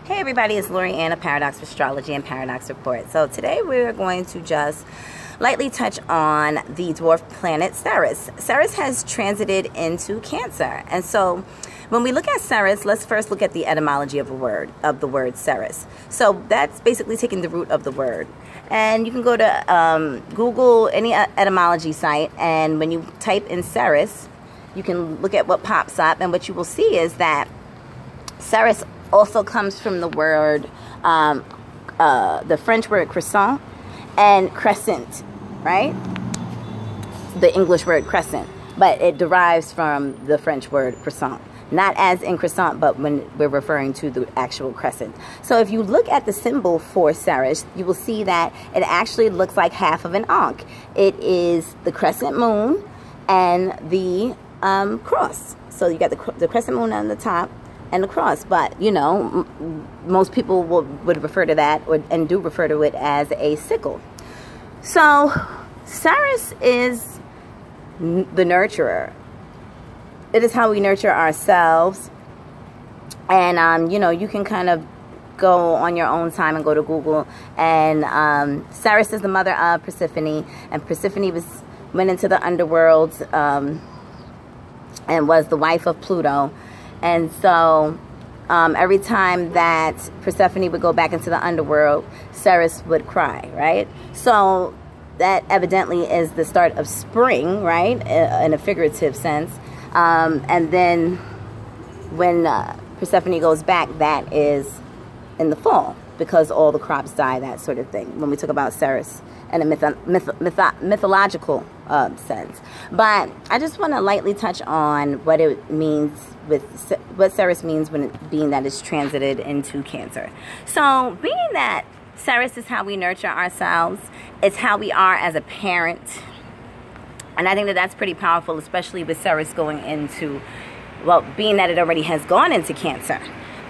Hey everybody, it's Lori Ann of Paradox Astrology and Paradox Report. So today we're going to just lightly touch on the dwarf planet Ceres. Ceres has transited into Cancer. And so when we look at Ceres, let's first look at the etymology of the word Ceres. So that's basically taking the root of the word. And you can go to Google, any etymology site, and when you type in Ceres, you can look at what pops up, and what you will see is that Ceres also comes from the word, the French word croissant and crescent, right? The English word crescent, but it derives from the French word croissant. Not as in croissant, but when we're referring to the actual crescent. So if you look at the symbol for Ceres, you will see that it actually looks like half of an ankh. It is the crescent moon and the cross. So you got the crescent moon on the top and the cross, but you know, most people would refer to that, and do refer to it as a sickle. So Ceres is the nurturer. It is how we nurture ourselves. And you know, you can kind of go on your own time and go to Google, and Ceres is the mother of Persephone, and Persephone went into the underworld and was the wife of Pluto. And so every time that Persephone would go back into the underworld, Ceres would cry, right? So that evidently is the start of spring, right, in a figurative sense. And then when Persephone goes back, that is in the fall, because all the crops die, that sort of thing, when we talk about Ceres in a mythological sense. But I just want to lightly touch on what it means, what Ceres means when being that it's transited into Cancer. So being that Ceres is how we nurture ourselves, it's how we are as a parent. And I think that that's pretty powerful, especially with Ceres going into, well, being that it already has gone into Cancer.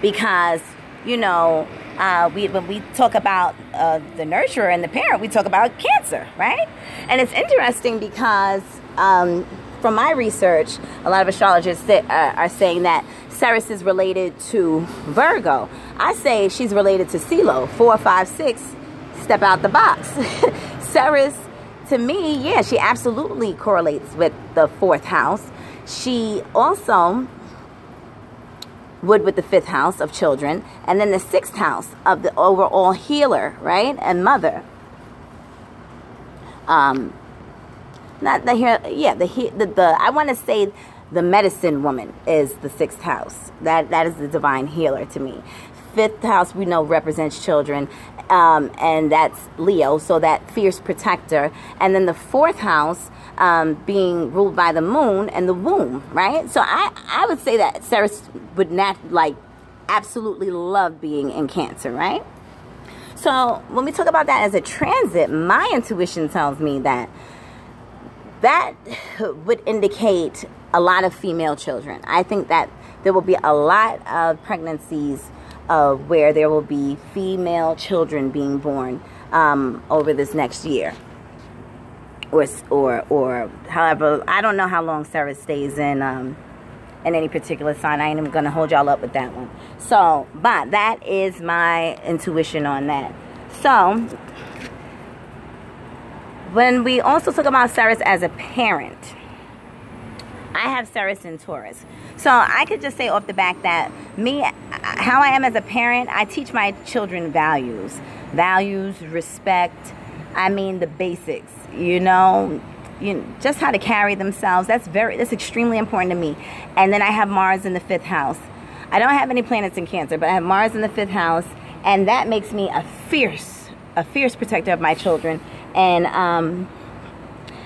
Because, you know, when we talk about the nurturer and the parent, we talk about Cancer, right? And it's interesting because from my research, a lot of astrologers are saying that Ceres is related to Virgo. I say she's related to CeeLo, 4, 5, 6, step out the box. Ceres, to me, yeah, she absolutely correlates with the 4th house. She also would with the 5th house of children, and then the 6th house of the overall healer, right, and mother. Not the here, yeah, the I want to say the medicine woman is the 6th house. That is the divine healer to me. 5th house we know represents children, and that's Leo, so that fierce protector. And then the 4th house being ruled by the moon and the womb, right? So I would say that Ceres would absolutely love being in Cancer, right? So when we talk about that as a transit, my intuition tells me that would indicate a lot of female children. I think that there will be a lot of pregnancies where there will be female children being born over this next year. Or however, I don't know how long Ceres stays in any particular sign. I ain't even gonna hold y'all up with that one. So, but that is my intuition on that. So, when we also talk about Ceres as a parent, I have Ceres in Taurus. So I could just say off the back that how I am as a parent, I teach my children values, respect. I mean the basics, you know, just how to carry themselves. That's extremely important to me. And then I have Mars in the 5th house. I don't have any planets in Cancer, but I have Mars in the 5th house, and that makes me a fierce protector of my children, and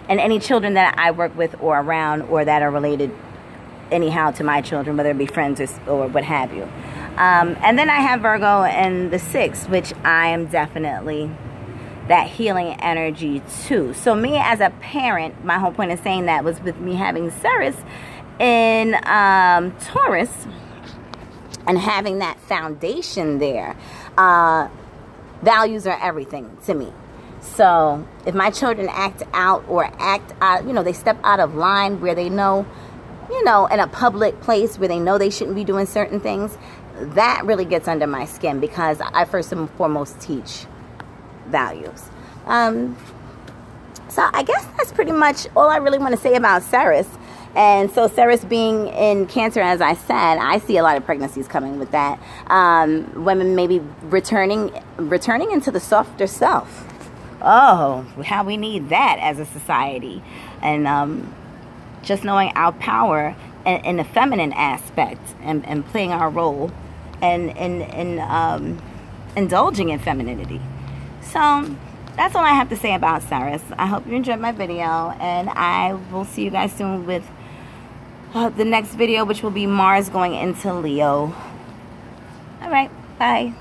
any children that I work with or around, or that are related anyhow to my children, whether it be friends or what have you. And then I have Virgo in the 6th, which I am definitely that healing energy too. So me as a parent, my whole point of saying that was with me having Ceres in Taurus and having that foundation there. Values are everything to me. So if my children act out, you know, they step out of line where they know, you know, in a public place where they know they shouldn't be doing certain things, that really gets under my skin, because I first and foremost teach values. So I guess that's pretty much all I really want to say about Ceres. And so Ceres being in Cancer, as I said, I see a lot of pregnancies coming with that. Women maybe returning into the softer self. Oh, how we need that as a society. And just knowing our power in the feminine aspect, and playing our role, and indulging in femininity. So that's all I have to say about Ceres. I hope you enjoyed my video, and I will see you guys soon with the next video, which will be Mars going into Leo. All right, bye.